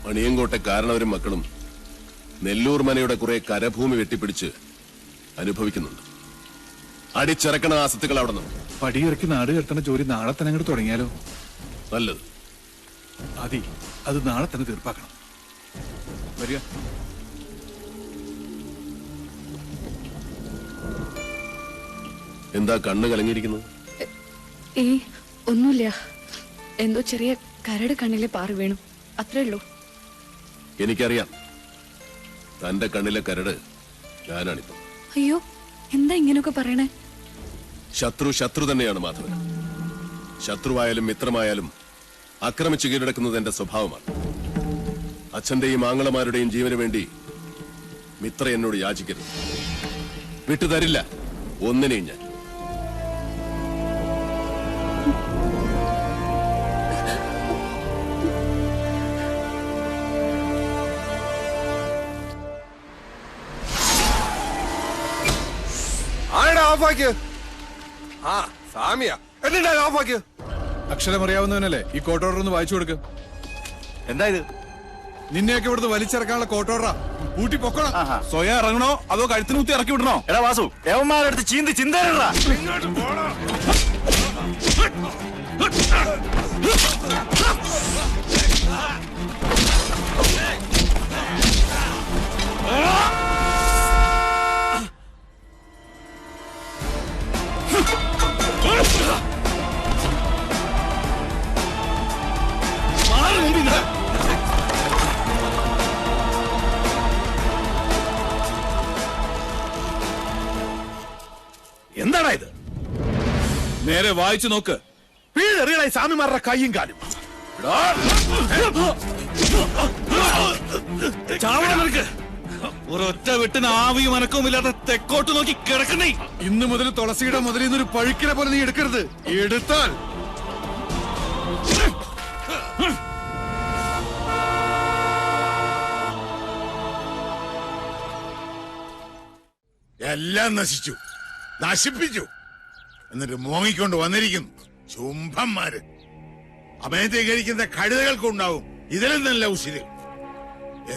മണിയങ്കോട്ടെക്കാരണവരും മക്കളും നെല്ലൂർ മനയുടെ കുറെ കരഭൂമി വെട്ടിപ്പിടിച്ച് അനുഭവിക്കുന്നുണ്ട്. അടിച്ചിറക്കണ ആസത്തുകൾ അവിടെ നിന്ന് പടിയിറക്കി നാട് കെട്ടണ ജോലി നാളെ തന്നെ അങ്ങോട്ട് തുടങ്ങിയാലോ? നല്ലത്. അത് നാളെ തന്നെ തീർപ്പാക്കണം. വരിക. എന്താ കണ്ണ് കലങ്ങിയിരിക്കുന്നത്? ഒന്നുമില്ല, എന്തോ ചെറിയ കരട് കണ്ണിലെ പാറ വീണു, അത്രേ ഉള്ളൂ. എനിക്കറിയാം, തന്റെ കണ്ണിലെ കരട് ഞാനാണിപ്പോ. അയ്യോ, എന്താ ഇങ്ങനെയൊക്കെ പറയണേ? ശത്രു തന്നെയാണ് മാധവൻ. ശത്രുവായാലും മിത്രമായാലും ആക്രമിച്ചു കീഴടക്കുന്നത് എന്റെ സ്വഭാവമാണ്. അച്ഛന്റെയും ആങ്ങളമാരുടെയും ജീവന് വേണ്ടി മിത്ര എന്നോട് യാചിക്കരുത്. വിട്ടുതരില്ല ഒന്നിനെയും ഞാൻ. അക്ഷരമറിയാവുന്നവനല്ലേ ഈ കോർട്ട് ഓർഡർ ഒന്ന് വായിച്ചു കൊടുക്ക്. എന്താ ഇത്? നിന്നെയൊക്കെ ഇവിടുന്ന് വലിച്ചിറക്കാനുള്ള കോർട്ട് ഓർഡറാ. കൂട്ടി പൊക്കണം. സ്വയം ഇറങ്ങണോ അതോ കഴുത്തിന് കുത്തി ഇറക്കി വിടണോ? എടാ വാസു, യവന്മാരെടുത്ത് ചീന്തി ചിന്തയിടാ. എന്താടാ ഇത്? നേരെ വായിച്ചു നോക്ക്. വീഴറിയണ സ്വാമിമാരുടെ കയ്യും കാലും. ഒരൊറ്റ വിട്ടിന് ആവിയും അനക്കവും ഇല്ലാതെ തെക്കോട്ട് നോക്കി കിടക്കുന്നേ. ഇന്ന് മുതൽ തുളസിയുടെ മുതലിൽ നിന്നൊരു പഴുക്കിനെ പോലെ നീ എടുക്കരുത്. എടുത്താൽ എല്ലാം നശിച്ചു, നശിപ്പിച്ചു. എന്നിട്ട് മോങ്ങിക്കൊണ്ട് വന്നിരിക്കുന്നു ചുംബന്മാര്. അമയത്തെ കഴിക്കുന്ന കഴുതകൾക്കുണ്ടാവും ഇതിലും നല്ല ഉശിര്.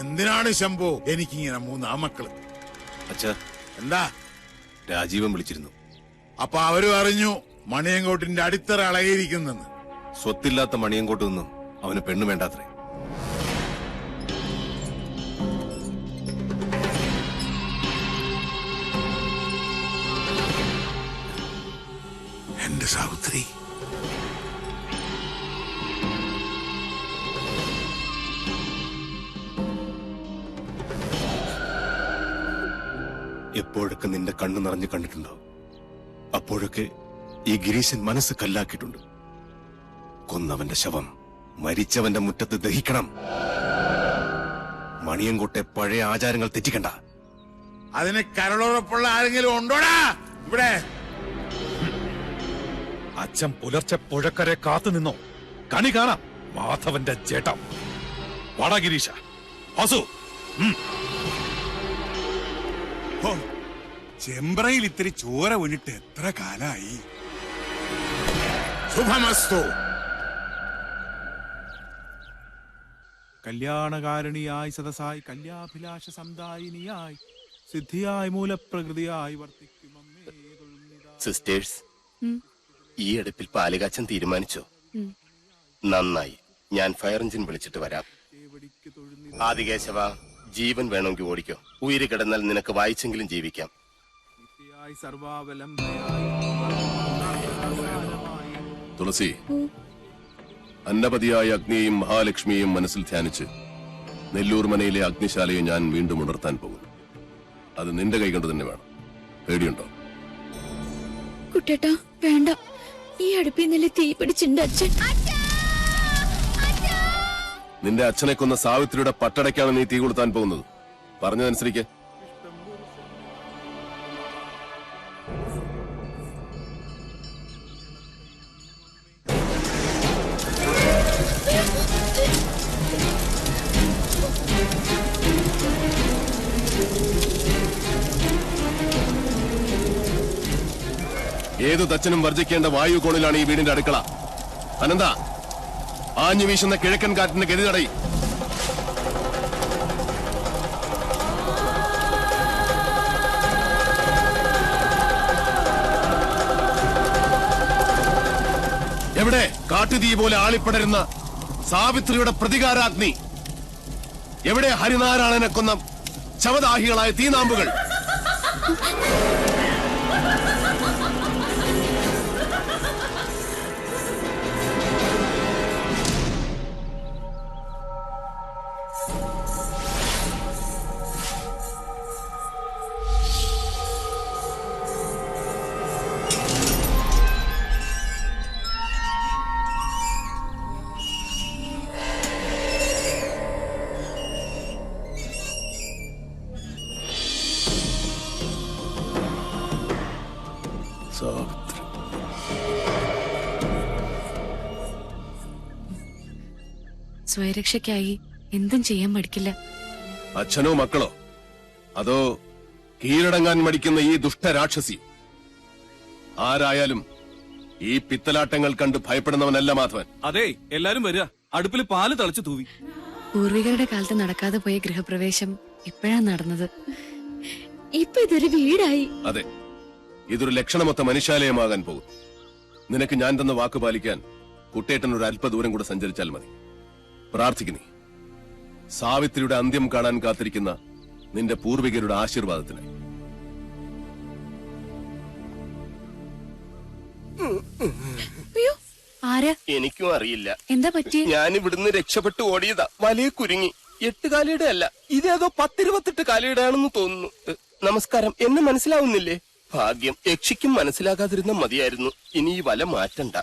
എന്തിനാണ് ശംഭോ എനിക്കിങ്ങനെ 3 ആമക്കള്? അച്ഛാ, എന്താ? രാജീവൻ വിളിച്ചിരുന്നു. അപ്പൊ അവരും അറിഞ്ഞു മണിയങ്കോട്ടിന്റെ അടിത്തറ അളകിയിരിക്കുന്നെന്ന്. സ്വത്തില്ലാത്ത മണിയങ്കോട്ട് നിന്നും അവന് പെണ്ണു വേണ്ടാത്രേ. എന്റെ സാവിത്രി, എപ്പോഴൊക്കെ നിന്റെ കണ്ണു നിറഞ്ഞു കണ്ടിട്ടുണ്ടോ അപ്പോഴൊക്കെ ഈ ഗിരീശൻ മനസ്സ് കല്ലാക്കിയിട്ടുണ്ട്. കൊന്നവന്റെ ശവം മരിച്ചവന്റെ മുറ്റത്ത് ദഹിക്കണം. മണിയങ്കോട്ടെ പഴയ ആചാരങ്ങൾ തെറ്റിക്കണ്ട. അതിന് കരളുറപ്പുള്ള ആരെങ്കിലും ഉണ്ടോടാ ഇവിടെ? അച്ഛൻ പുലർച്ചെ പുഴക്കരെ കാത്തു നിന്നോ? കണി കാണാം മാധവന്റെ ചേട്ടം. വാടാ ഗിരീശ. വാസു, ചെമ്പ്രയിൽ ഇത്തിരി ചോര വീണിട്ട് എത്ര കാലായി. ശുഭമസ്തു. കല്യാണകാരണിയായി സദസായി കല്യാഭിലാഷ സന്ദായിനിയായി സിദ്ധിയായി മൂലപ്രകൃതിയായി വർത്തിക്കും. സിസ്റ്റേഴ്സ്, ഈ അടുപ്പിൽ പാലുകാച്ചൻ തീരുമാനിച്ചോ? നന്നായി, ഞാൻ ഫയർ എഞ്ചിൻ വിളിച്ചിട്ട് വരാം. ആദികേശവ, ജീവൻ വേണമെങ്കിൽ ഓടിക്കോ. ഉയിര് കിടന്നാൽ നിനക്ക് വായിച്ചെങ്കിലും ജീവിക്കാം. തുളസി, അന്നപതിയായ അഗ്നിയെയും മഹാലക്ഷ്മിയെയും മനസ്സിൽ ധ്യാനിച്ച് നെല്ലൂർ മനയിലെ അഗ്നിശാലയെ ഞാൻ വീണ്ടും ഉണർത്താൻ പോകുന്നു. അത് നിന്റെ കൈകൊണ്ട് തന്നെ വേണം. പേടിയുണ്ടോ? കുട്ടേട്ടാ, വേണ്ട. ഈ അടുപ്പിൽ നില തീ പിടിച്ചിട്ടുണ്ട് അച്ഛൻ. നിന്റെ അച്ഛനെ കൊന്ന സാവിത്രിയുടെ പട്ടടയ്ക്കാണ് നീ തീ കൊളുത്താൻ പോകുന്നത്. പറഞ്ഞതനുസരിക്ക്. ഏതു തച്ചനും വർജിക്കേണ്ട വായു കോണിലാണ് ഈ വീടിന്റെ അടുക്കള. അനന്ത, ആഞ്ഞു വീശുന്ന കിഴക്കൻ കാറ്റിന്റെ ഗതി തടയി. എവിടെ കാട്ടുതീ പോലെ ആളിപ്പടരുന്ന സാവിത്രിയുടെ പ്രതികാരാഗ്നി? എവിടെ ഹരിനാരായണനെ കൊന്ന ശവദാഹികളായ തീനാമ്പുകൾ? സാവിത്രി. സ്വയരക്ഷയ്ക്കായി എന്തും ചെയ്യാൻ മടിക്കില്ല. അച്ഛനോ മക്കളോ, അതോ കീഴടങ്ങാൻ മടിക്കുന്ന ഈ ദുഷ്ടരാക്ഷസി? ആരായാലും ഈ പിത്തലാട്ടങ്ങൾ കണ്ട് ഭയപ്പെടുന്നവനല്ല മാധവൻ. അതെ, എല്ലാരും വരിക. അടുപ്പിൽ പാല് തളിച്ചു തൂവി. പൂർവികരുടെ കാലത്ത് നടക്കാതെ പോയ ഗൃഹപ്രവേശം ഇപ്പോഴാ നടന്നത്. ഇപ്പൊ ഇതൊരു വീടായി. അതെ, ഇതൊരു ലക്ഷണമൊത്ത മനുഷ്യാലയമാകാൻ പോകും. നിനക്ക് ഞാൻ തന്ന വാക്ക് പാലിക്കാൻ കുട്ടേട്ടൻ ഒരു അല്പദൂരം കൂടെ സഞ്ചരിച്ചാൽ മതി. പ്രാർത്ഥിക്കുന്നേ, സാവിത്രിയുടെ അന്ത്യം കാണാൻ കാത്തിരിക്കുന്ന നിന്റെ പൂർവികരുടെ ആശീർവാദത്തിന്. അയ്യോ, ആരാ? എനിക്കും അറിയില്ല. എന്താ പറ്റി? ഞാൻ ഇവിടുന്ന് രക്ഷപ്പെട്ടു ഓടിയതാ. വലയെ കുരുങ്ങി. 8 കാലയുടെ അല്ല, ഇതേതോ 10-28 കാലയുടെ ആണെന്ന് തോന്നുന്നു. നമസ്കാരം. എന്നെ മനസ്സിലാവുന്നില്ലേ? ഭാഗ്യം, യക്ഷിക്കും മനസ്സിലാകാതിരുന്ന മതിയായിരുന്നു. ഇനി ഈ വല മാറ്റണ്ട.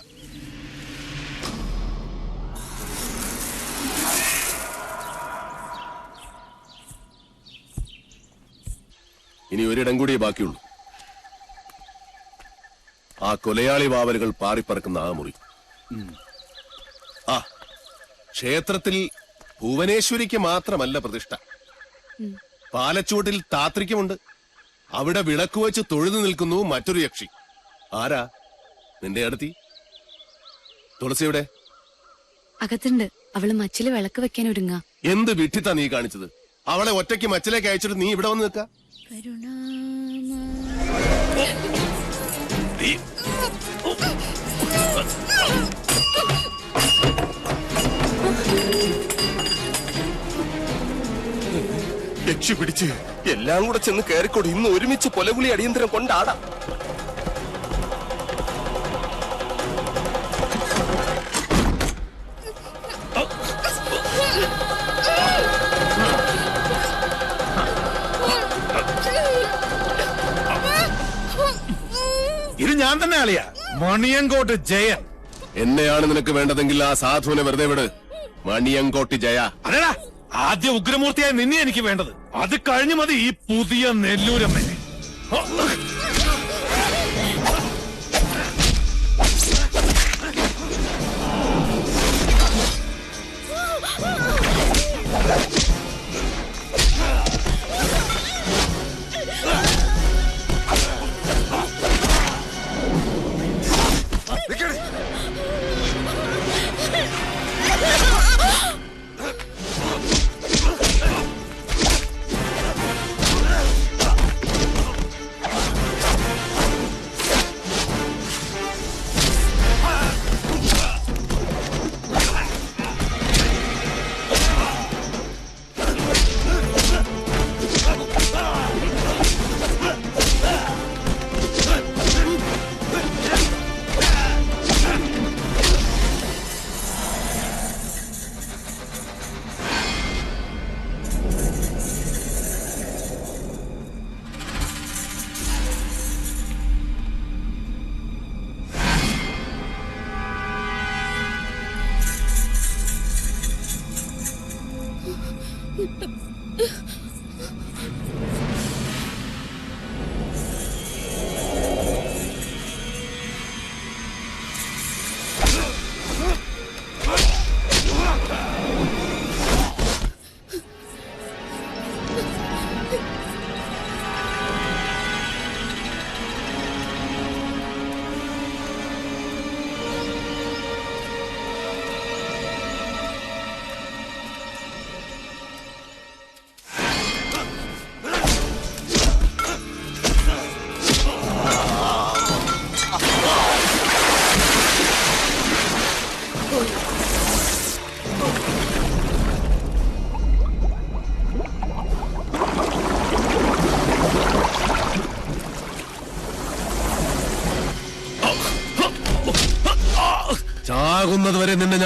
ഇനി ഒരിടം കൂടിയേ ബാക്കിയുള്ളൂ. ആ കൊലയാളി വാവലുകൾ പാറിപ്പറക്കുന്ന ആ മുറി. ആ ക്ഷേത്രത്തിൽ ഭുവനേശ്വരിക്ക് മാത്രമല്ല പ്രതിഷ്ഠ. പാലച്ചൂട്ടിൽ താത്രിക്കുമുണ്ട്. അവിടെ വിളക്ക് വെച്ച് തൊഴുതു നിൽക്കുന്നു മറ്റൊരു യക്ഷി. ആരാ? നിന്റെ അടുത്തി തുളസിയുടെ അകത്തുണ്ട്. അവള് മച്ചില് വിളക്ക് വെക്കാൻ ഒരുങ്ങ. എന്ത് വിട്ടിത്താ നീ കാണിച്ചത്? അവളെ ഒറ്റയ്ക്ക് മച്ചിലേക്ക് അയച്ചിട്ട് നീ ഇവിടെ വന്ന് നിൽക്ക. യക്ഷി പിടിച്ച് എല്ലാം കൂടെ ചെന്ന് കയറിക്കോട്. ഇന്ന് ഒരുമിച്ച് പൊലകുളി അടിയന്തരം കൊണ്ടാടാം. ഇത് ഞാൻ തന്നെ അളിയാ, മണിയങ്കോട്ട് ജയൻ. എന്നെയാണ് നിനക്ക് വേണ്ടതെങ്കിൽ ആ സാധുവിനെ വെറുതെ വിട്. മണിയങ്കോട്ടി ജയ. അതെടാ, ആദ്യ ഉഗ്രമൂർത്തിയായ നിന്നെ എനിക്ക് വേണ്ടത്. അത് കഴിഞ്ഞു മതി ഈ പുതിയ നെല്ലൂരമ്മനെ.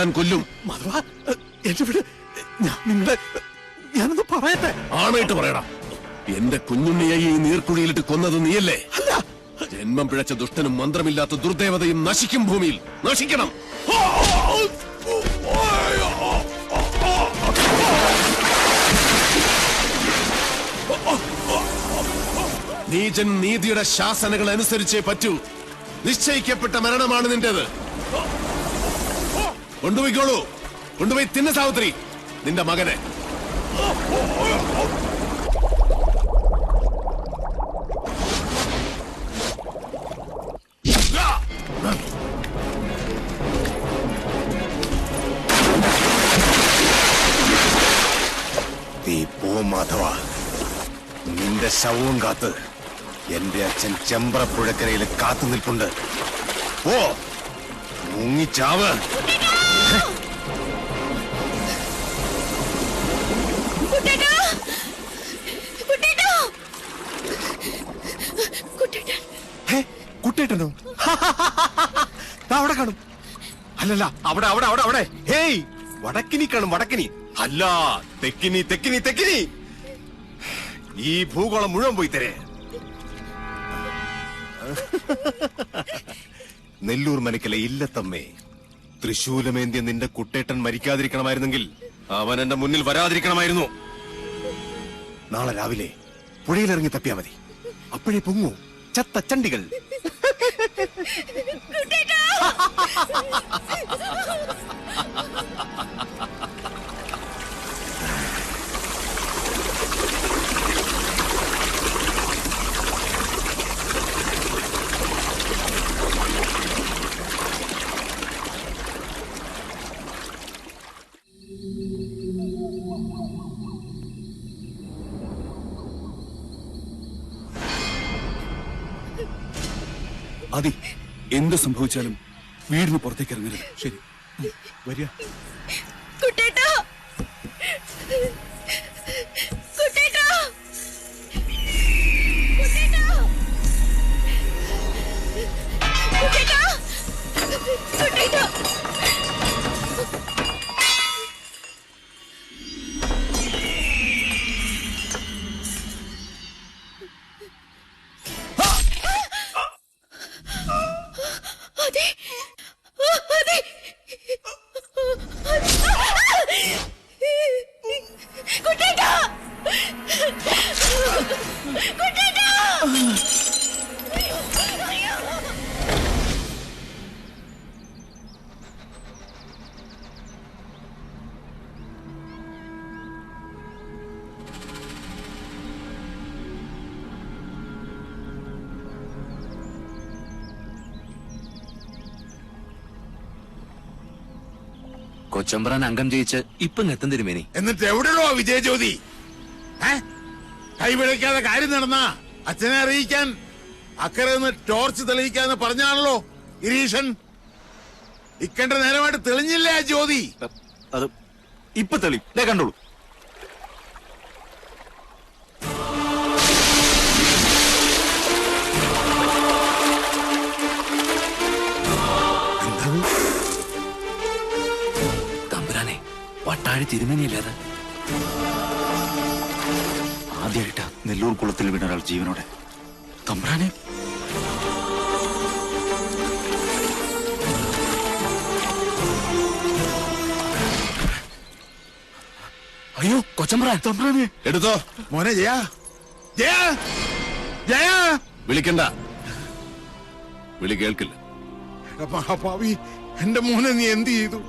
ഞാൻ കൊല്ലും. മാധവ, എന്റെ വീട് ഞാനൊന്ന് പറയട്ടെ. ആണായിട്ട് പറയടാ. എന്റെ കുഞ്ഞുണ്ണിയെ ഈ നീർക്കുഴിയിലിട്ട് കൊന്നത് നീയല്ലേ? അല്ല, ജന്മം പിഴച്ച ദുഷ്ടനും മന്ത്രമില്ലാത്ത ദുർദേവതയും നശിക്കും ഭൂമിയിൽ. നശിക്കണം. നീചൻ നീതിയുടെ ശാസനകൾ അനുസരിച്ചേ പറ്റൂ. നിശ്ചയിക്കപ്പെട്ട മരണമാണ് നിന്റേത്. കൊണ്ടുപോയിക്കോളൂ. കൊണ്ടുപോയി തിന്ന സാവിത്രി നിന്റെ മകനെ. നീ പോ മാധവ. നിന്റെ ശവവും കാത്ത് എന്റെ അച്ഛൻ ചെമ്പ്രപ്പുഴക്കരയിൽ കാത്തു നിൽപ്പുണ്ട്. ഓ മുങ്ങിച്ചാവ്. കുട്ടേട്ടനോ? അവിടെ കാണും. അല്ലല്ല, അവിടെ അവിടെ അവിടെ അവിടെ. ഹേയ്, വടക്കിനി കാണും, വടക്കിനി അല്ല, തെക്കിനി തെക്കിനി തെക്കിനി. ഈ ഭൂഗോളം മുഴുവൻ പോയി തരേ. നെല്ലൂർ മനക്കലെ ഇല്ലത്തമ്മേ, തൃശൂലമേന്തിയ നിന്റെ കുട്ടേട്ടൻ മരിക്കാതിരിക്കണമായിരുന്നെങ്കിൽ അവൻ എന്റെ മുന്നിൽ വരാതിരിക്കണമായിരുന്നു. നാളെ രാവിലെ പുഴയിലിറങ്ങി തപ്പിയാ മതി. അപ്പോഴേ പൊങ്ങൂ ചത്ത ചണ്ടികൾ. അതി എന്ത് സംഭവിച്ചാലും വീടിന് പുറത്തേക്ക് ഇറങ്ങരുത്. ശരി, വരിക. കുട്ടേട്ടാ, കുട്ടേട്ടാ, കുട്ടേട്ടാ, കുട്ടേട്ടാ, കുട്ടേട്ടാ. അതെ, അതെ. കുട്ടേട്ടാ, കുട്ടേട്ടാ. അയ്യോ. കൊച്ചമ്പ്രാൻ അംഗം ജയിച്ച് ഇപ്പം എത്തും തിരുമേനി. എന്നിട്ട് എവിടെയോ വിജയജ്യോതി? കൈവിളയ്ക്കാതെ കാര്യം നടന്ന അച്ഛനെ അറിയിക്കാൻ അക്കരെ നിന്ന് ടോർച്ച് തെളിയിക്കാന്ന് പറഞ്ഞാണല്ലോ ഗിരീശൻ. ഇക്കണ്ട നേരമായിട്ട് തെളിഞ്ഞില്ലേ ആ ജ്യോതി? അത് ഇപ്പൊ തെളി കണ്ടോളൂ. തമ്പുരാനെ, വട്ടാഴി തിരുമേനിയല്ലേ അത്? ആദ്യമായിട്ടാ നെല്ലൂർ കുളത്തിൽ വീണ ഒരാൾ ജീവനോടെ. തമ്പുരാനെ, അയ്യോ കൊച്ചമ്പ്രാൻ. തമ്പുരാനെ എടുത്തോ മോനെ. ജയ, ജയ, ജയ. വിളിക്കണ്ട. വിളി കേൾക്കില്ല. മഹാഭാവി, എന്റെ മോനെ നീ എന്ത് ചെയ്തു?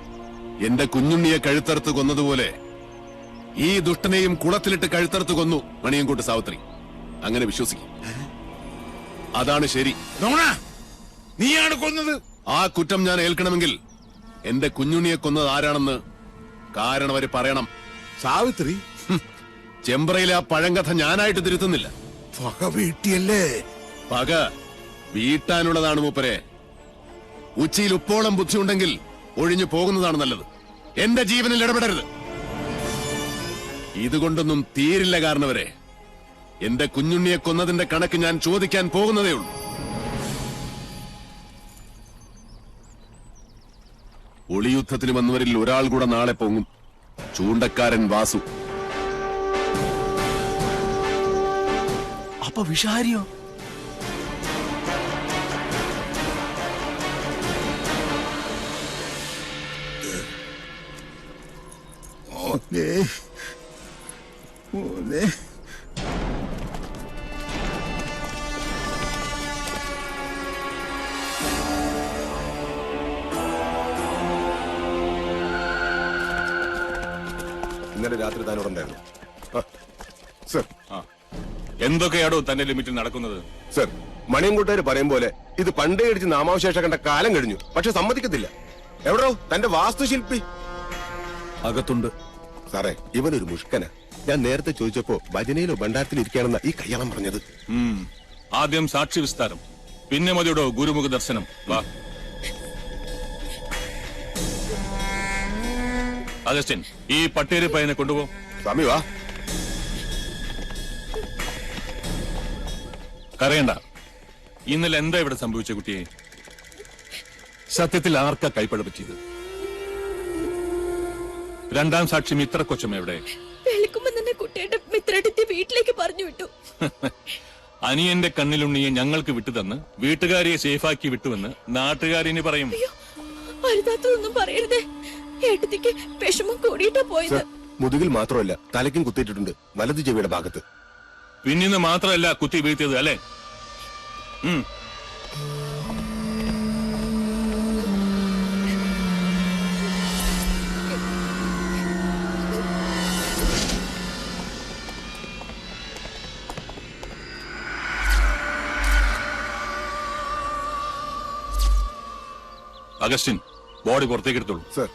എന്റെ കുഞ്ഞുണ്ണിയെ കഴുത്തറുത്ത് കൊന്നതുപോലെ ഈ ദുഷ്ടനെയും കുളത്തിലിട്ട് കഴുത്തറുത്ത് കൊന്നു മണിയൻകോട്ട് സാവിത്രി. അങ്ങനെ വിശ്വസിക്കും. അതാണ് ശരി. നോണ, നീയാണ് കൊന്നത്. ആ കുറ്റം ഞാൻ ഏൽക്കണമെങ്കിൽ എന്റെ കുഞ്ഞുണ്ണിയെ കൊന്നത് ആരാണെന്ന് കാരണം അവര് പറയണം. സാവിത്രി? ചെമ്പ്രയിലെ ആ പഴങ്കഥ ഞാനായിട്ട് തിരുത്തുന്നില്ല. പക വീട്ടിയല്ലേ? പക വീട്ടാനുള്ളതാണ് മൂപ്പരെ. ഉച്ചയിൽ ഉപ്പോളം ബുദ്ധിയുണ്ടെങ്കിൽ ഒഴിഞ്ഞു പോകുന്നതാണ് നല്ലത്. എന്റെ ജീവനിൽ ഇടപെടരുത്. ഇതുകൊണ്ടൊന്നും തീരില്ല. കാരണവരെ, എന്റെ കുഞ്ഞുണ്ണിയെ കൊന്നതിന്റെ കണക്ക് ഞാൻ ചോദിക്കാൻ പോകുന്നതേ ഉള്ളൂ. ഒളിയുദ്ധത്തിന് വന്നവരിൽ ഒരാൾ കൂടെ നാളെ പൊങ്ങും. ചൂണ്ടക്കാരൻ വാസു. അപ്പൊ വിഷാരിയോ? ഇന്നലെ രാത്രി താനോടുണ്ടായിരുന്നു. സർ, എന്തൊക്കെയാണോ തന്റെ ലിമിറ്റിൽ നടക്കുന്നത്? സർ, മണിയൻകുട്ടേര് പറയും പോലെ ഇത് പണ്ടേ അടിച്ച് നാമാവശേഷം കണ്ട കാലം കഴിഞ്ഞു. പക്ഷെ സമ്മതിക്കത്തില്ല. എവിടോ തന്റെ വാസ്തുശില്പി? അകത്തുണ്ട്. സാറേ, ഇവനൊരു മുഷ്കന. ഞാൻ നേരത്തെ ചോദിച്ചപ്പോ ഭജനയിലോ ഭണ്ഡാരത്തിൽ ഇരിക്കുകയാണെന്ന ഈ കയ്യാളം പറഞ്ഞത്. ആദ്യം സാക്ഷി വിസ്താരം, പിന്നെ മതിയോടോ ഗുരുമുഖ ദർശനം. വാ അഗസ്റ്റിൻ, ഈ പട്ടേരി പയ്യനെ കൊണ്ടുപോ. സ്വാമി വാ. കരയണ്ട. ഇന്നലെ എന്താ ഇവിടെ സംഭവിച്ച കുട്ടിയെ? സത്യത്തിൽ ആർക്കാ കൈപ്പഴ പറ്റിയത്? രണ്ടാം സാക്ഷി മിത്ര കൊച്ചമ്മ എവിടെ? വെളുക്കുമ്പോ തന്നെ കുട്ടിയുടെ മിത്രടുത്തി വീട്ടിലേക്ക് പറഞ്ഞു വിട്ടു. അനിയന്റെ കണ്ണിലുണ്ണിയെ ഞങ്ങൾക്ക് വിട്ടുതന്ന് വീട്ടുകാരിയെ സേഫാക്കി വിട്ടുവെന്ന് നാട്ടുകാരിനി പറയും. അരുതാത്തതൊന്നും പറയരുതേ. ഏട്ടത്തിക്ക് വിഷമം കൂടിയിട്ടാ പോയത്. മുതുകിൽ മാത്രമല്ല തലയ്ക്കും കുത്തിയിട്ടുണ്ട്, വലതു ചെവിയുടെ ഭാഗത്ത്. പിന്നിന്ന് മാത്രമല്ല കുത്തി വീഴ്ത്തിയത് അല്ലേ? അഗസ്റ്റിൻ, ബോഡി പുറത്തേക്ക് എടുത്തോളൂ. സർ.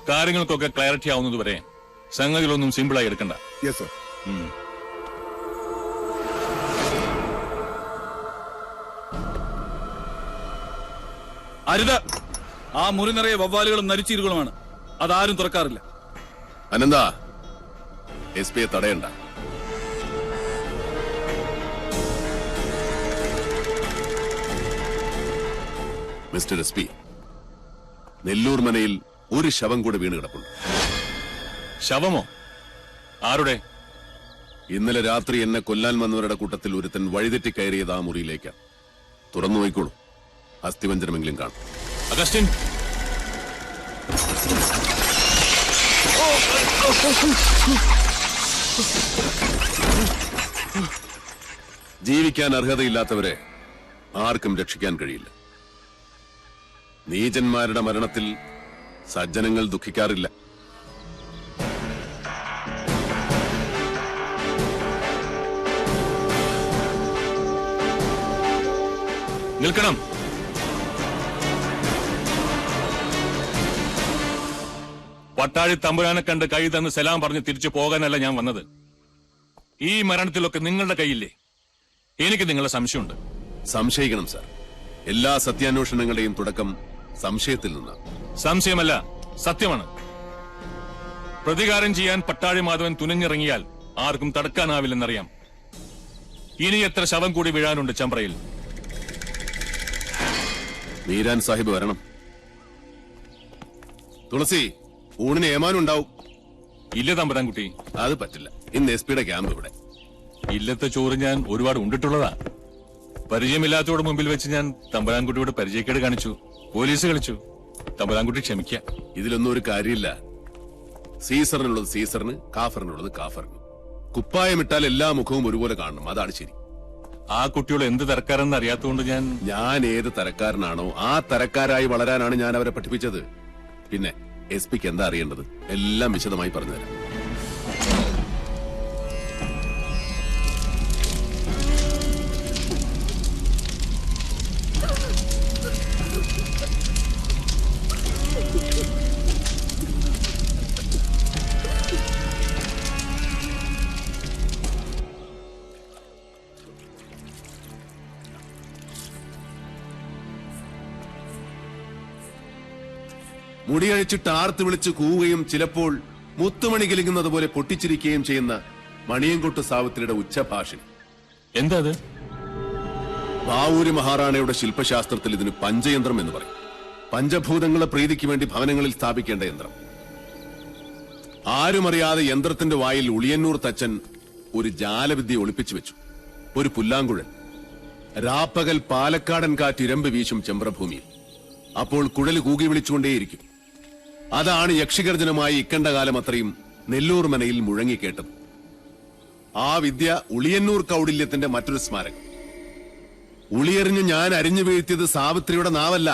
കാര്യങ്ങൾക്കൊക്കെ ക്ലാരിറ്റി ആവുന്നത് വരെ സംഗതികളൊന്നും സിമ്പിളായി എടുക്കണ്ട. Yes sir. അരുത്. ആ മുറി നിറയെ വവ്വാലുകളും നരിച്ചീരുകളുമാണ്. അതാരും തുറക്കാറില്ല. അനന്ത, SP തടയണ്ട. മിസ്റ്റർ SP, നെല്ലൂർ മനയിൽ ഒരു ശവം കൂടെ വീണ് കിടപ്പുണ്ട്. ശവമോ? ആരുടെ? ഇന്നലെ രാത്രി എന്നെ കൊല്ലാൻ വന്നവരുടെ കൂട്ടത്തിൽ ഒരുത്തൻ വഴിതെറ്റി കയറിയത് ആ മുറിയിലേക്കാണ്. തുറന്നു നോയിക്കോളൂ, അസ്ഥിവഞ്ചനമെങ്കിലും കാണും. അഗസ്റ്റിൻ, ജീവിക്കാൻ അർഹതയില്ലാത്തവരെ ആർക്കും രക്ഷിക്കാൻ കഴിയില്ല. നീചന്മാരുടെ മരണത്തിൽ സജ്ജനങ്ങൾ ദുഃഖിക്കാറില്ല. നിൽക്കണം. പട്ടാഴി തമ്പുരാനെ കണ്ട് കൈ തന്ന് സലാം പറഞ്ഞ് തിരിച്ചു പോകാനല്ല ഞാൻ വന്നത്. ഈ മരണത്തിലൊക്കെ നിങ്ങളുടെ കൈയില്ലേ? എനിക്ക് നിങ്ങളുടെ സംശയമുണ്ട്. സംശയിക്കണം സാർ. എല്ലാ സത്യാന്വേഷണങ്ങളുടെയും തുടക്കം സംശയത്തിൽ നിന്നാണ്. സംശയമല്ല, സത്യമാണ്. പ്രതികാരം ചെയ്യാൻ പട്ടാഴി മാധവൻ തുനിഞ്ഞിറങ്ങിയാൽ ആർക്കും തടുക്കാനാവില്ലെന്നറിയാം. ഇനി എത്ര ശവം കൂടി വീഴാനുണ്ട് ചമ്പ്രയിൽ? മീരാൻ സാഹിബ് വരണം. തുളസി, ഊണിന് ഏമാനുണ്ടാവും. ഇല്ല തമ്പുരാൻകുട്ടി, അത് പറ്റില്ല. ഇന്ന് SP ക്യാമ്പ് ഇവിടെ. ഇല്ലത്തെ ചോറ് ഞാൻ ഒരുപാട് ഉണ്ടിട്ടുള്ളതാ. പരിചയമില്ലാത്തവരുടെ മുമ്പിൽ വെച്ച് ഞാൻ തമ്പുരാൻകുട്ടിയോട് പരിചയക്കേട് കാണിച്ചു, പോലീസ് കളിച്ചു. തമ്പുരാൻകുട്ടി ക്ഷമിക്ക. ഇതിലൊന്നും ഒരു കാര്യമില്ല. സീസറിനുള്ളത് സീസറിന്, കാഫറിനുള്ളത് കാഫറിന്. കുപ്പായമിട്ടാൽ എല്ലാ മുഖവും ഒരുപോലെ കാണണം, അതാണ് ശരി. ആ കുട്ടിയോട് എന്ത് തരക്കാരെന്ന് അറിയാത്തതുകൊണ്ട് ഞാൻ ഏത് തരക്കാരനാണോ ആ തരക്കാരായി വളരാനാണ് ഞാൻ അവരെ പഠിപ്പിച്ചത്. പിന്നെ SP എന്താ അറിയേണ്ടത്? എല്ലാം വിശദമായി പറഞ്ഞുതരാം. മുടിയഴിച്ചിട്ട് ആർത്ത് വിളിച്ച് കൂവുകയും ചിലപ്പോൾ മുത്തുമണി കിലുങ്ങുന്നത് പോലെ പൊട്ടിച്ചിരിക്കുകയും ചെയ്യുന്ന മണിയൻകൊട്ട് സാവിത്രിയുടെ ഉച്ചഭാഷണി. എന്താ അത്? ബാവൂരി മഹാറാണയുടെ ശില്പശാസ്ത്രത്തിൽ ഇതിന് പഞ്ചയന്ത്രം എന്ന് പറയും. പഞ്ചഭൂതങ്ങളെ പ്രീതിക്ക് വേണ്ടി ഭവനങ്ങളിൽ സ്ഥാപിക്കേണ്ട യന്ത്രം. ആരുമറിയാതെ യന്ത്രത്തിന്റെ വായിൽ ഉളിയന്നൂർ തച്ചൻ ഒരു ജാലവിദ്യ ഒളിപ്പിച്ചു വെച്ചു. ഒരു പുല്ലാങ്കുഴൽ. രാപ്പകൽ പാലക്കാടൻ കാറ്റ് ഇരമ്പ് വീശും ചെമ്പ്രഭൂമിയിൽ. അപ്പോൾ കുഴൽ കൂകി വിളിച്ചുകൊണ്ടേയിരിക്കും. അതാണ് യക്ഷിഗർജനമായി ഇക്കണ്ട കാലം അത്രയും നെല്ലൂർ മനയിൽ മുഴങ്ങിക്കേട്ടത്. ആ വിദ്യ ഉളിയന്നൂർ കൗടില്യത്തിന്റെ മറ്റൊരു സ്മാരകം. ഉളിയെറിഞ്ഞ് ഞാൻ അരിഞ്ഞു വീഴ്ത്തിയത് സാവിത്രിയുടെ നാവല്ല,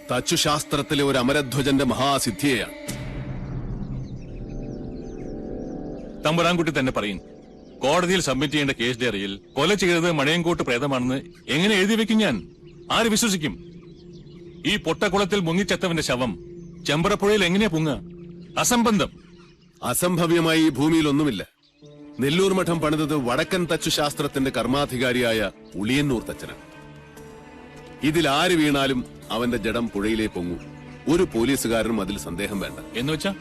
തച്ചുശാസ്ത്രത്തിലെ ഒരു അമരധ്വജന്റെ മഹാസിദ്ധിയെയാണ്. തമ്പുരാൻകുട്ടി തന്നെ പറയും. കോടതിയിൽ സബ്മിറ്റ് ചെയ്യേണ്ട കേസ് ഡയറിയിൽ കൊല ചെയ്തത് മണയൻകോട്ട് പ്രേതമാണെന്ന് എങ്ങനെ എഴുതി വെക്കും ഞാൻ? ആര് വിശ്വസിക്കും? ഈ പൊട്ടക്കുളത്തിൽ മുങ്ങിച്ചത്തവന്റെ ശവം ചെമ്പ്രപ്പുഴയിൽ എങ്ങനെയാ പൊങ്ങുക? അസംബന്ധം. അസംഭവ്യമായി ഈ ഭൂമിയിൽ ഒന്നുമില്ല. നെല്ലൂർ മഠം പണിതത് വടക്കൻ തച്ചുശാസ്ത്രത്തിന്റെ കർമാധികാരിയായ ഉളിയന്നൂർ തച്ചനാണ്. ഇതിൽ ആര് വീണാലും അവന്റെ ജഡം പുഴയിലേ പൊങ്ങൂ. ഒരു പോലീസുകാരനും അതിൽ സന്ദേഹം വേണ്ട. എന്നുവെച്ചാ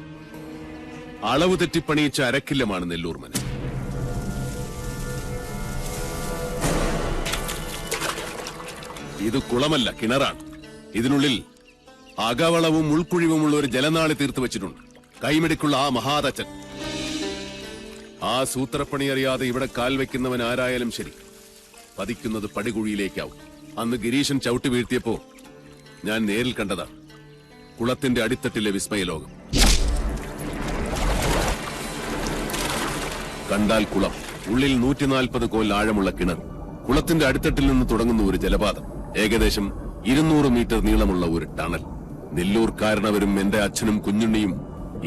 അളവ് തെറ്റിപ്പണിയിച്ച അരക്കില്ലമാണ് നെല്ലൂർ മന. ഇത് കുളമല്ല, കിണറാണ്. ഇതിനുള്ളിൽ അകവളവും ഉൾക്കുഴിവുമുള്ള ഒരു ജലനാളി തീർത്തു വെച്ചിട്ടുണ്ട്. കൈമിടിക്കുള്ള ആ മഹാതച്ചൻ. ആ സൂത്രപ്പണി അറിയാതെ ഇവിടെ കാൽ വയ്ക്കുന്നവൻ ആരായാലും ശരി, പതിക്കുന്നത് പടികുഴിയിലേക്കാവും. അന്ന് ഗിരീശൻ ചവിട്ടി വീഴ്ത്തിയപ്പോ ഞാൻ നേരിൽ കണ്ടതാണ് കുളത്തിന്റെ അടിത്തട്ടിലെ വിസ്മയലോകം. കണ്ടാൽ കുളം, ഉള്ളിൽ 140 കോൽ ആഴമുള്ള കിണർ, കുളത്തിന്റെ അടിത്തട്ടിൽ നിന്ന് തുടങ്ങുന്ന ഒരു ജലപാതം, ഏകദേശം 200 മീറ്റർ നീളമുള്ള ഒരു ടണൽ. നെല്ലൂർക്കാരനവരും എന്റെ അച്ഛനും കുഞ്ഞുണ്ണിയും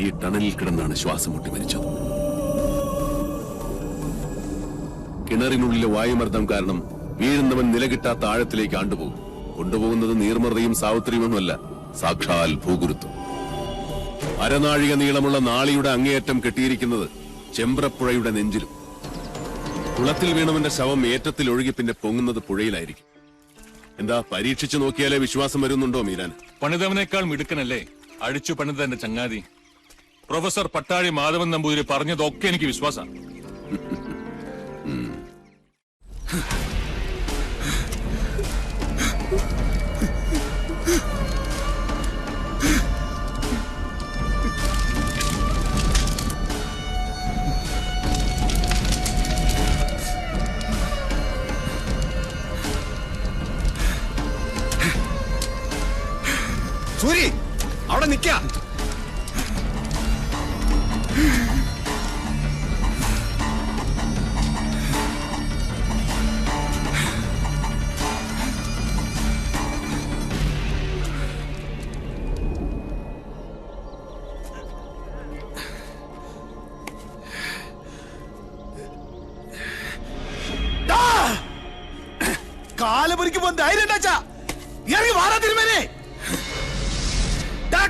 ഈ ടണലിൽ കിടന്നാണ് ശ്വാസം മുട്ടി മരിച്ചത്. കിണറിനുള്ളിലെ വായുമർദ്ദം കാരണം വീഴുന്നവൻ നിലകിട്ടാത്ത ആഴത്തിലേക്ക് ആണ്ടുപോകും. കൊണ്ടുപോകുന്നത് നീർമൃതയും സാവിത്രിയുമൊന്നുമല്ല, സാക്ഷാൽ ഭൂഗുരുത്വം. അരനാഴിക നീളമുള്ള നാളിയുടെ അങ്ങേയറ്റം കെട്ടിയിരിക്കുന്നത് ചെമ്പ്രപ്പുഴയുടെ നെഞ്ചിലും. കുളത്തിൽ വീണവന്റെ ശവം ഏറ്റത്തിൽ ഒഴുകി പിന്നെ പൊങ്ങുന്നത് പുഴയിലായിരിക്കും. എന്താ, പരീക്ഷിച്ചു നോക്കിയാലേ വിശ്വാസം വരുന്നുണ്ടോ മീരാൻ? പണിതവനേക്കാൾ മിടുക്കനല്ലേ അഴിച്ചു പണിതന്റെ ചങ്ങാതി. പ്രൊഫസർ പട്ടാഴി മാധവൻ നമ്പൂതിരി പറഞ്ഞതൊക്കെ എനിക്ക് വിശ്വാസം. സൂരി, അവിടെ നിക്ക. കാലപുരിക്കുമ്പോ ധൈര്യം ഉണ്ടാച്ചാ ഇറങ്ങി വാറാ തിരുമേനെ.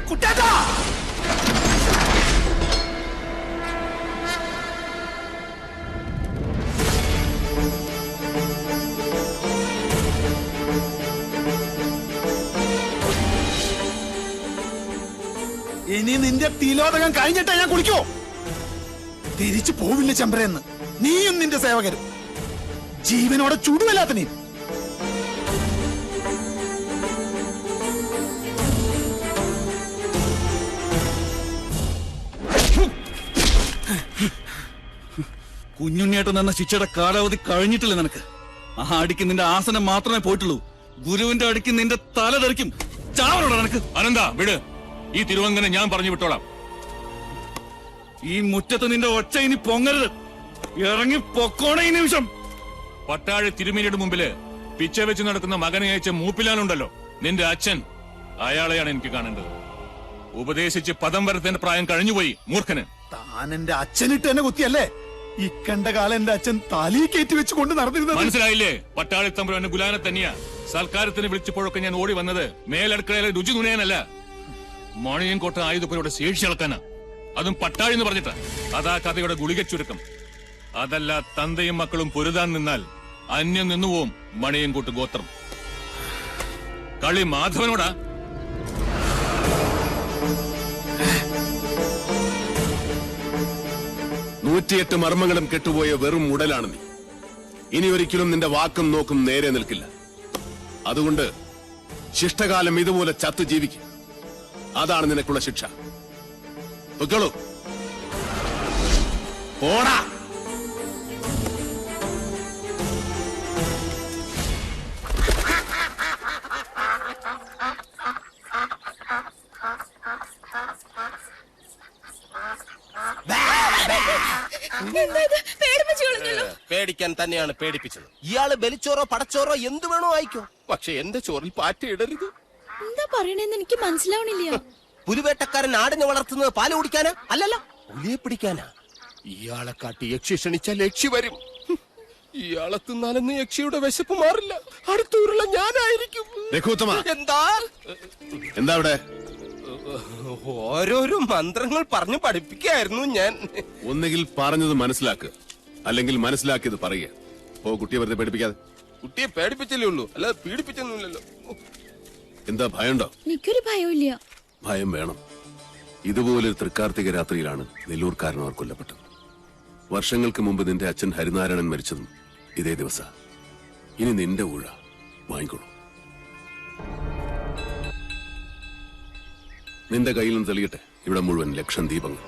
കുട്ടേട്ടാ, ഇനി നിന്റെ തിലോദകം കഴിഞ്ഞിട്ടാ ഞാൻ കുളിക്കോ? തിരിച്ചു പോവില്ല ചെമ്പരെന്ന് നീയും നിന്റെ സേവകരും. ജീവനോടെ ചുടുവല്ലാത്തനെയും. കുഞ്ഞുണ്ണിയേട്ടൻ എന്ന ശിക്ഷയുടെ കാലാവധി കഴിഞ്ഞിട്ടില്ല നിനക്ക്. ആ അടിക്ക് നിന്റെ ആസനം മാത്രമേ പോയിട്ടുള്ളൂ. ഗുരുവിന്റെ അടിക്ക് നിന്റെ തല തെറിക്കും. ചാവനോടാ നിനക്ക്. അനന്താ വിട്, ഈ തിരുവങ്കനെ ഞാൻ പറഞ്ഞു വിട്ടോളാം. ഈ മുറ്റത്ത് നിന്റെ ഒച്ച ഇനി പൊങ്ങരുത്. ഇറങ്ങി പൊക്കോണ ഈ നിമിഷം. പട്ടാഴി തിരുമേനിയുടെ മുമ്പില് പിച്ച വെച്ച് നടക്കുന്ന മകനെ അയച്ച മൂപ്പിലാനുണ്ടല്ലോ നിന്റെ അച്ഛൻ, അയാളെയാണ് എനിക്ക് കാണേണ്ടത്. ഉപദേശിച്ച് പദം വരത്തേണ്ട പ്രായം കഴിഞ്ഞുപോയി മൂർഖന്. താൻ എന്റെ അച്ഛനിട്ട് എന്നെ കുത്തിയല്ലേ? ഇക്കണ്ട കാലം എന്റെ അച്ഛൻ തലി കയറ്റി വെച്ച് കൊണ്ട് നടന്നിരുന്നത് മനസ്സിലായില്ലേ? പട്ടാളി തമ്പുരാന്റെ ഗുലാനെ തന്നെയാ. സൽക്കാരത്തിന് വിളിച്ചപ്പോഴൊക്കെ ഞാൻ ഓടി വന്നത് മേലടുക്കളയിലെ രുചി നുണയാനല്ല, മണിയൻകോട്ട ആയുധപ്പുരയുടെ ശേഷി ഇളക്കാനാ. അതും പട്ടാഴി എന്ന് പറഞ്ഞിട്ടാ. അതാ കഥയുടെ ഗുളിക ചുരുക്കം. അതല്ല, തന്തയും മക്കളും പൊരുതാൻ നിന്നാൽ അന്യം നിന്നുപോവും മണിയൻകോട്ട് ഗോത്രം. കളി മാധവനോടാ. 108 മർമ്മങ്ങളും കെട്ടുപോയ വെറും ഉടലാണ് നീ. ഇനി ഒരിക്കലും നിന്റെ വാക്കും നോക്കും നേരെ നിൽക്കില്ല. അതുകൊണ്ട് ശിഷ്ടകാലം ഇതുപോലെ ചത്തു ജീവിക്കും. അതാണ് നിനക്കുള്ള ശിക്ഷ. പൊയ്ക്കോളൂ. പോടാ. പേടിക്കാൻ തന്നെയാണ് പേടിപ്പിച്ചത്. ഇയാള് ബലിച്ചോറോ പടച്ചോറോ എന്ത് വേണോ ആയിക്കോ, പക്ഷെ എന്റെ ചോറിൽ പാറ്റയിടരുത്. എന്താ പറയണെന്ന് എനിക്ക് മനസ്സിലാവണില്ല. പുലിവേട്ടക്കാരൻ ആടിനെ വളർത്തുന്നത് പാല് കുടിക്കാനാ? അല്ലല്ല, പുലിയെ പിടിക്കാനാ. ഇയാളെ കാട്ടി യക്ഷി ക്ഷണിച്ചാൽ യക്ഷി വരും. ഇയാളെ തിന്നാലെന്ന് യക്ഷിയുടെ വിശപ്പ് മാറില്ല. അടുത്തൂരുള്ള ഞാനായിരിക്കും. എന്താ എന്താ ഇവിടെ? ഓരോരോ മന്ത്രങ്ങൾ പറഞ്ഞു പഠിപ്പിക്കായിരുന്നു ഞാൻ. ഒന്നുകിൽ പറഞ്ഞത് മനസ്സിലാക്കുക, അല്ലെങ്കിൽ മനസ്സിലാക്കിയത് പറയുക. ഓ, കുട്ടിയെ വെറുതെ പേടിപ്പിക്കാതെ. കുട്ടിയെ പേടിപ്പിച്ചല്ലേ ഉള്ളൂ, അല്ലാതെ പീഡിപ്പിച്ചൊന്നുമില്ലല്ലോ. എന്താ ഭയമുണ്ടോ? എനിക്കൊരു ഭയമില്ല. ഭയം വേണം. ഇതുപോലൊരു തൃക്കാർത്തിക രാത്രിയിലാണ് നെല്ലൂർക്കാരനവർ കൊല്ലപ്പെട്ടത്. വർഷങ്ങൾക്ക് മുമ്പ് നിന്റെ അച്ഛൻ ഹരിനാരായണൻ മരിച്ചതും ഇതേ ദിവസ. ഇനി നിന്റെ ഊഴ വാങ്ങിക്കോളൂ. നിന്റെ കയ്യിൽ നിന്ന് തെളിയട്ടെ ഇവിടെ മുഴുവൻ ലക്ഷം ദീപങ്ങൾ.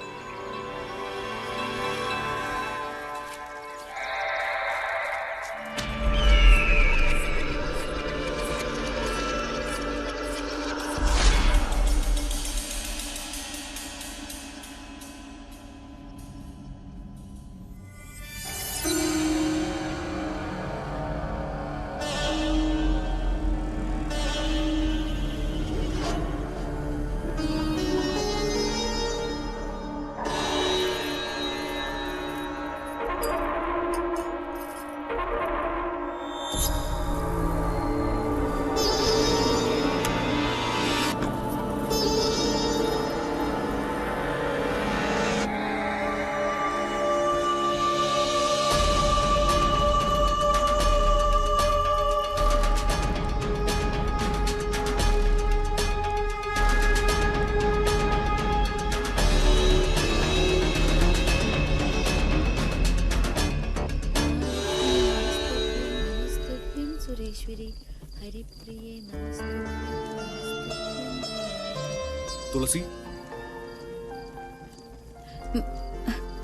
തുളസി,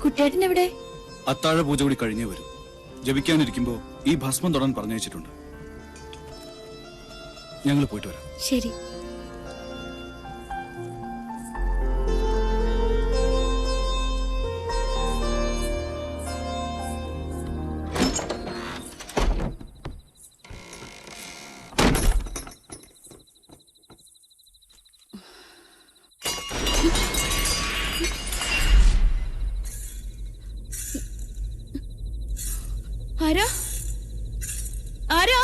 കുട്ടിയേട്ടൻ എവിടെ? അത്താഴ പൂജ കൂടി കഴിഞ്ഞേ വരും. ജപിക്കാനിരിക്കുമ്പോ ഈ ഭസ്മം തൊടാൻ പറഞ്ഞയച്ചിട്ടുണ്ട്. ഞങ്ങൾ പോയിട്ട് വരാം. ശരി. ആരാ? ആരാ?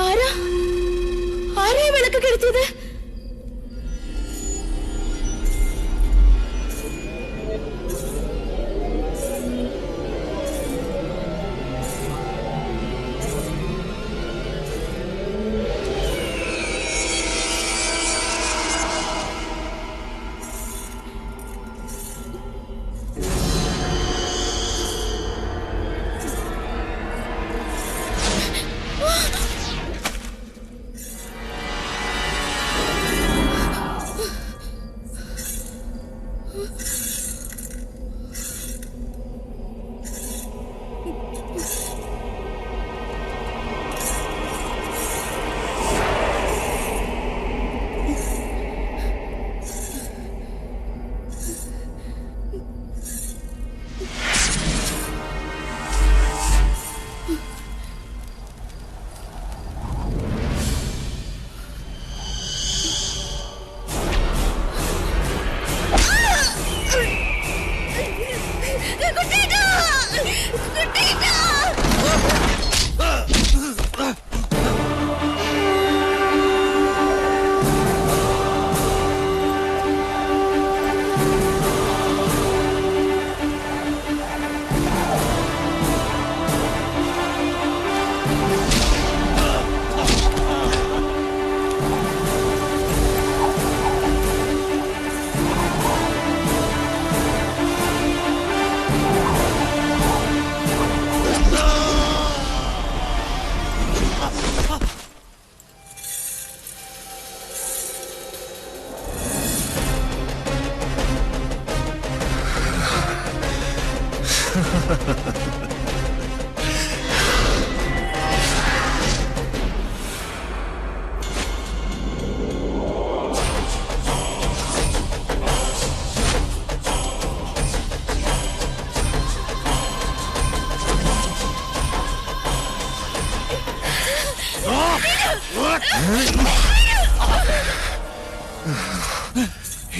ആരാ? ആരാ വിളക്ക് കെടുത്തിയത്?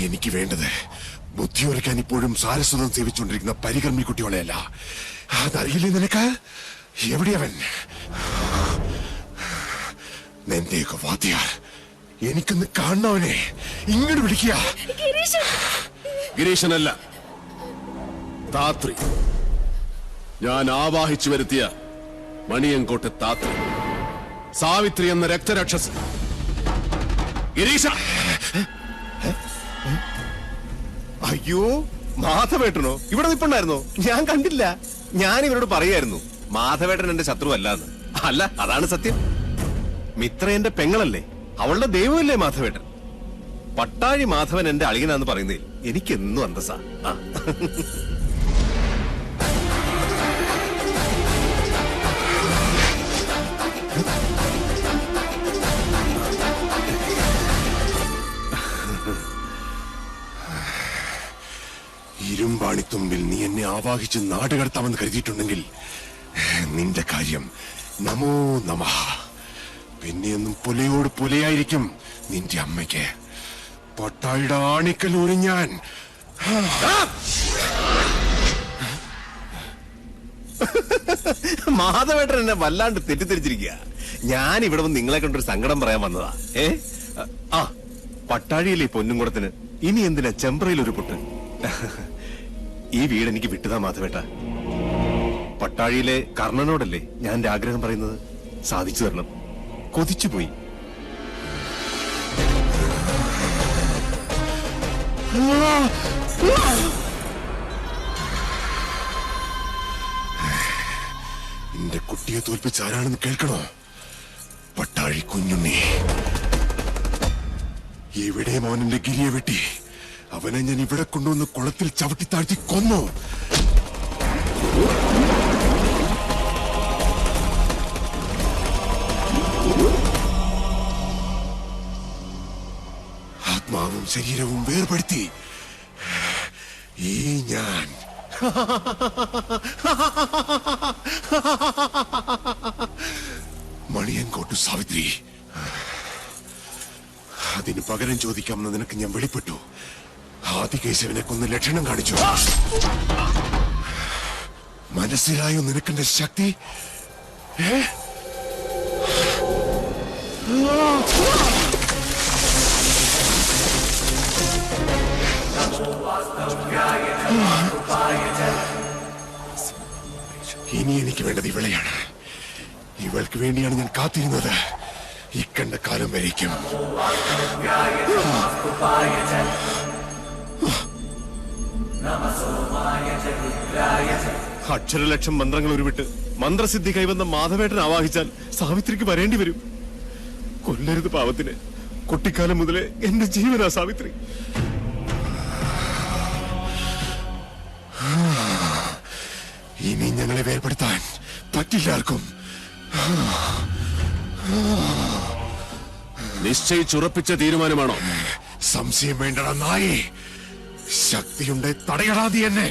എനിക്ക് വേണ്ടത് ബുദ്ധിയൊരുക്കാൻ ഇപ്പോഴും സാരസ്വതം സേവിച്ചുകൊണ്ടിരിക്കുന്ന പരികർമ്മി കുട്ടികളെയല്ല. അതറിയില്ലേ നിനക്ക്? എവിടെയവൻ? നിന്റെയൊക്കെ വാദ്യാർ. എനിക്കൊന്ന് കാണണവനെ ഇങ്ങോട്ട് വിളിക്കുക. ഗിരീശനല്ല, താത്രി. ഞാൻ ആവാഹിച്ചു വരുത്തിയ മണിയങ്കോട്ടെ താത്രി, സാവിത്രി എന്ന രക്തരാക്ഷസ്. ഗിരീശ! അയ്യോ, മാധവേട്ടനോ? ഇവിടെ നിൽപ്പുണ്ടായിരുന്നോ? ഞാൻ കണ്ടില്ല. ഞാൻ ഇവരോട് പറയായിരുന്നു മാധവേട്ടൻ എന്റെ ശത്രു അല്ലാന്ന്. അല്ല, അതാണ് സത്യം. മിത്ര എന്റെ പെങ്ങളല്ലേ, അവളുടെ ദൈവമല്ലേ മാധവേട്ടൻ. പട്ടാഴി മാധവൻ എന്റെ അളിയനാന്ന് പറയുന്നതിൽ എനിക്കെന്നും അന്തസ്സാ. ഇരുമ്പാണിത്തുമ്പിൽ നീ എന്നെ ആവാഹിച്ച് നാടുകടത്താമെന്ന് കരുതിയിട്ടുണ്ടെങ്കിൽ നിന്റെ കാര്യം നമോ നമഃ. പിന്നെയൊന്നും പുലയോട് പുലയായിരിക്കും നിന്റെ അമ്മയ്ക്ക്. പട്ടാഴിയുടെ ആണിക്കലൂരി ഞാൻ. മാധവേട്ടൻ എന്നെ വല്ലാണ്ട് തെറ്റിദ്ധരിച്ചിരിക്കുക. ഞാൻ ഇവിടെ വന്ന് നിങ്ങളെ കണ്ടൊരു സങ്കടം പറയാൻ വന്നതാ. ആ പട്ടാഴിയിലെ പൊന്നുംകുടത്തിന് ഇനി എന്തിനാ ചെമ്പ്രയിൽ ഒരു പൊട്ട്? ഈ വീട് എനിക്ക് വിട്ടുതാ മാധവേട്ട. പട്ടാഴിയിലെ കർണനോടല്ലേ ഞാൻ എന്റെ ആഗ്രഹം പറയുന്നത്. സാധിച്ചു തരണം. കൊതിച്ചുപോയി. എന്റെ കുട്ടിയെ തോൽപ്പിച്ച് ആരാണെന്ന് കേൾക്കണോ? പട്ടാഴി കുഞ്ഞുണ്ണി. എവിടെ മോനെന്റെ ഗിരിയെ വെട്ടി? അവനെ ഞാൻ ഇവിടെ കൊണ്ടുവന്ന് കുളത്തിൽ ചവിട്ടി താഴ്ത്തി കൊന്നു. ആത്മാവും ശരീരവും വേർപെടുത്തി ഈ ഞാൻ മണിയൻകോട്ടു സാവിത്രി. അതിന് പകരം ചോദിക്കാമെന്ന് നിനക്ക് ഞാൻ വെളിപ്പെട്ടു. ആദികേശവനെ കൊന്ന് ലക്ഷണം കാണിച്ചു. മനസ്സിലായോ നിനക്കെന്റെ ശക്തി? ഇനി എനിക്ക് വേണ്ടത് ഇവളെയാണ്. ഇവൾക്ക് വേണ്ടിയാണ് ഞാൻ കാത്തിരുന്നത് ഇക്കണ്ട കാലം വരേക്കും. അക്ഷരലക്ഷം മന്ത്രങ്ങൾ ഉരുവിട്ട് മന്ത്രസിദ്ധി കൈവന്ന മാധവേട്ടൻ ആവാഹിച്ചാൽ സാവിത്രിക്ക് വരേണ്ടി വരും. കൊല്ലരുത് പാവത്തിന്. കുട്ടിക്കാലം മുതലേ എന്റെ ജീവനാ സാവിത്രി. ഇനി ഞങ്ങളെ വേർപെടുത്താൻ പറ്റില്ലാർക്കും. നിശ്ചയിച്ചുറപ്പിച്ച തീരുമാനമാണോ? സംശയം വേണ്ടടാ നായി. ശക്തിയുണ്ടെ തടയടാതി എന്നെ.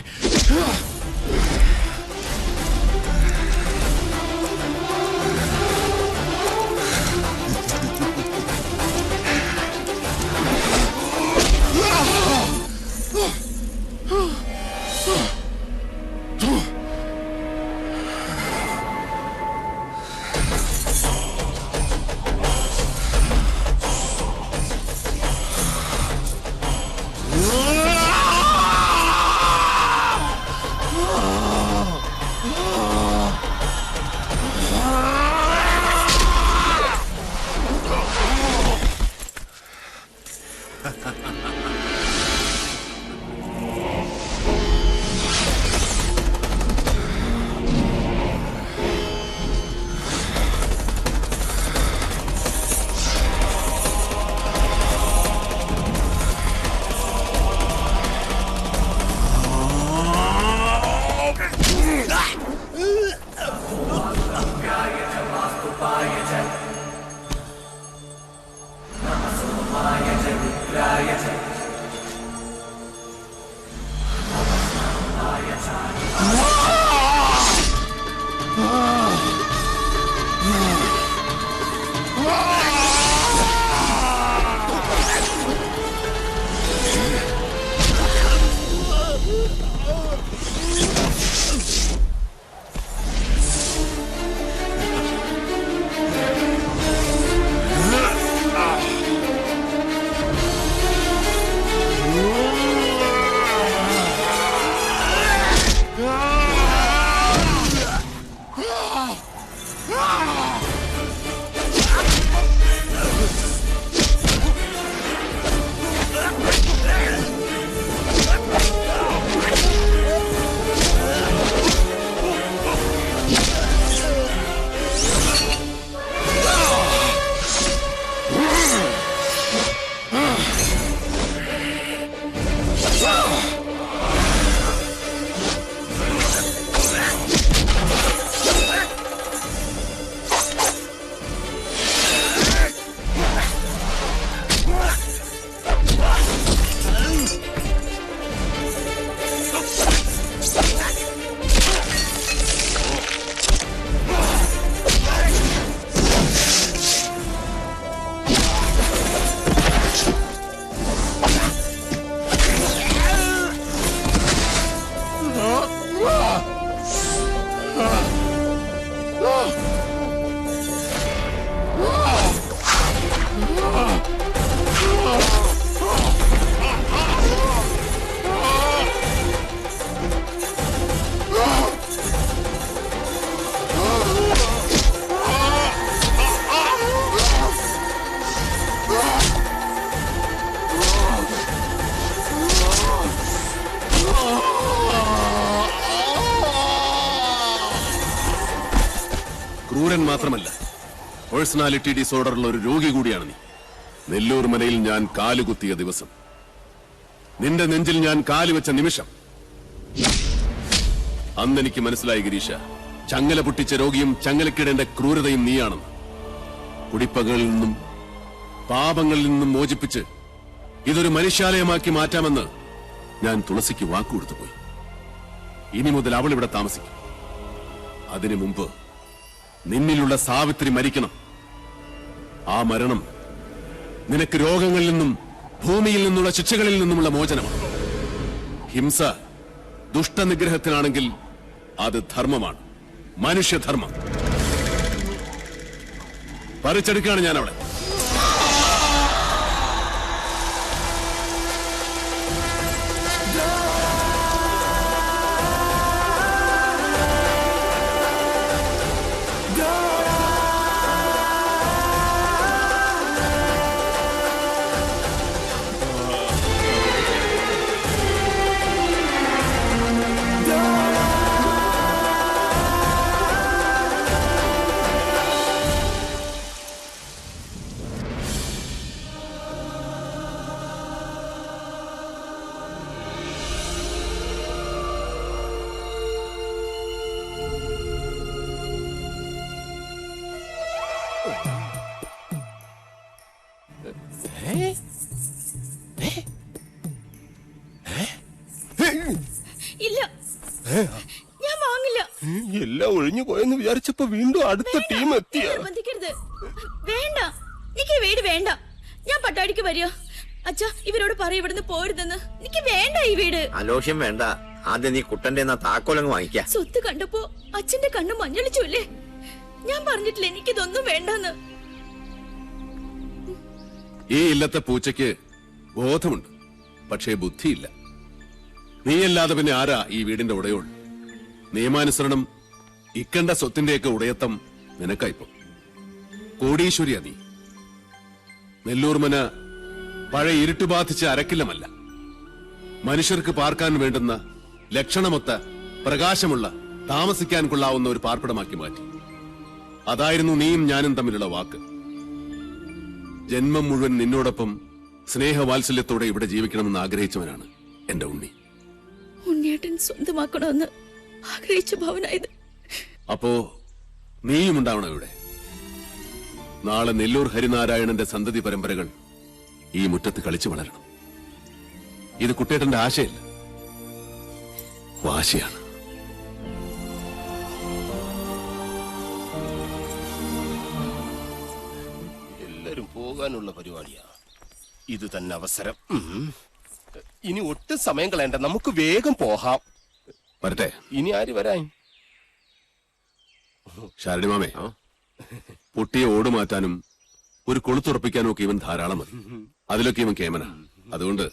ക്രൂരൻ മാത്രമല്ല, പേഴ്സണാലിറ്റി ഡിസോർഡറുള്ള ഒരു രോഗി കൂടിയാണ് നീ. നെല്ലൂർ മനയിൽ ഞാൻ കാലുകുത്തിയ ദിവസം, നിന്റെ നെഞ്ചിൽ ഞാൻ കാലുവെച്ച നിമിഷം, അന്നെനിക്ക് മനസ്സിലായി ഗിരീഷ, ചങ്ങല പൊട്ടിച്ച രോഗിയും ചങ്ങലക്കിടേണ്ട ക്രൂരതയും നീയാണെന്ന്. കുടിപ്പകളിൽ നിന്നും പാപങ്ങളിൽ നിന്നും മോചിപ്പിച്ച് ഇതൊരു മനുഷ്യാലയമാക്കി മാറ്റാമെന്ന് ഞാൻ തുളസിക്ക് വാക്കുകൊടുത്തു പോയി. ഇനി മുതൽ അവൾ ഇവിടെ താമസിക്കും. അതിനു മുമ്പ് നിന്നിലുള്ള സാവിത്രി മരിക്കണം. ആ മരണം നിനക്ക് രോഗങ്ങളിൽ നിന്നും ഭൂമിയിൽ നിന്നുള്ള ശിക്ഷകളിൽ നിന്നുമുള്ള മോചനമാണ്. ഹിംസ ദുഷ്ടനിഗ്രഹത്തിനാണെങ്കിൽ അത് ധർമ്മമാണ്, മനുഷ്യധർമ്മം. പറിച്ചെടുക്കുകയാണ് ഞാൻ അവളെ. ഇല്ല, ഞാൻ വാങ്ങില്ല. എല്ലാം ഒഴിഞ്ഞു പോയെന്ന് വിചാരിച്ചപ്പോ വീണ്ടും അടുത്ത ടീം എത്തിയ. നിർബന്ധിക്കരുത്. വേണ്ട, എനിക്ക് വീട് വേണ്ട. ഞാൻ പട്ടാടിക്ക് വരിക. അച്ഛാ, ഇവരോട് പറയും ഇവിടുന്ന് പോരുതെന്ന്. എനിക്ക് വേണ്ട ഈ വീട്. അലോഷ്യം വേണ്ട. ആദ്യം നീ കുട്ടന്റെ താക്കോലങ്ങ് വാങ്ങിക്ക. സ്വത്ത് കണ്ടപ്പോ അച്ഛന്റെ കണ്ണ് മഞ്ഞളിച്ചൂല്ലേ? ഞാൻ പറഞ്ഞിട്ടില്ല എനിക്കിതൊന്നും വേണ്ടെന്ന്. ഈ ഇല്ലത്തെ പൂച്ചയ്ക്ക് ബോധമുണ്ട്, പക്ഷേ ബുദ്ധിയില്ല. നീയല്ലാതെ പിന്നെ ആരാ ഈ വീടിന്റെ ഉടയോൾ? നിയമാനുസരണം ഇക്കണ്ട സ്വത്തിന്റെയൊക്കെ ഉടയത്തം നിനക്കായിപ്പോ. കോടീശ്വരിയാ നീ. നെല്ലൂർ മന പഴയ ഇരുട്ട് ബാധിച്ച അരക്കില്ലമല്ല, മനുഷ്യർക്ക് പാർക്കാൻ വേണ്ടുന്ന ലക്ഷണമൊത്ത പ്രകാശമുള്ള താമസിക്കാൻ കൊള്ളാവുന്ന ഒരു പാർപ്പിടമാക്കി മാറ്റി. അതായിരുന്നു നീയും ഞാനും തമ്മിലുള്ള വാക്ക്. ജന്മം മുഴുവൻ നിന്നോടൊപ്പം സ്നേഹവാത്സല്യത്തോടെ ഇവിടെ ജീവിക്കണമെന്ന് ആഗ്രഹിച്ചവനാണ് എന്റെ ഉണ്ണി. ഉണ്ണിയേട്ടൻ സ്വന്തമാക്കണമെന്ന് ആഗ്രഹിച്ച ഭവനായത്. അപ്പോ നീയും ഉണ്ടാവണം ഇവിടെ. നാളെ നെല്ലൂർ ഹരിനാരായണന്റെ സന്തതി പരമ്പരകൾ ഈ മുറ്റത്ത് കളിച്ചു വളരണം. ഇത് കുട്ടേട്ടന്റെ ആശയല്ല, വാശിയാണ്. എല്ലാരും പോകാനുള്ള പരിപാടിയാ. ഇത് തന്നെ അവസരം. ഇനി ഒട്ടും സമയം കളയണ്ട, നമുക്ക് വേഗം പോകാം. വരട്ടെ. ഇനി ആര് വരാൻ? ശാരണി മാമേ, പൊട്ടിയെ ഓടുമാറ്റാനും ഒരു കൊളുത്തുറപ്പിക്കാനും ഒക്കെ ഇവൻ ധാരാളം മതി. അതിലൊക്കെ ഇവൻ കേമന. അതുകൊണ്ട്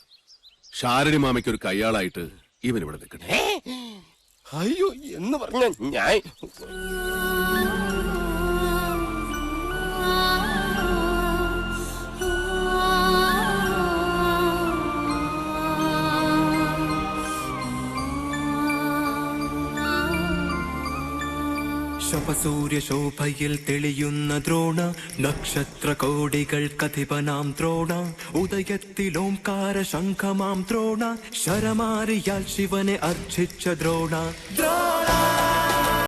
ശാരണി മാമയ്ക്ക് ഒരു കയ്യാളായിട്ട് ഇവൻ ഇവിടെ നിൽക്കട്ടെ. അയ്യോ എന്ന് പറഞ്ഞ ഞാൻ ശോഭയിൽ തെളിയുന്ന ദ്രോണ, നക്ഷത്ര കോടികൾ കഥിപനാം ദ്രോണ, ഉദയത്തിലോംകാര ശംഖമാം ദ്രോണ, ശരമാരിയാൽ ശിവനെ അർച്ചിച്ച ദ്രോണ. ദ്രോണ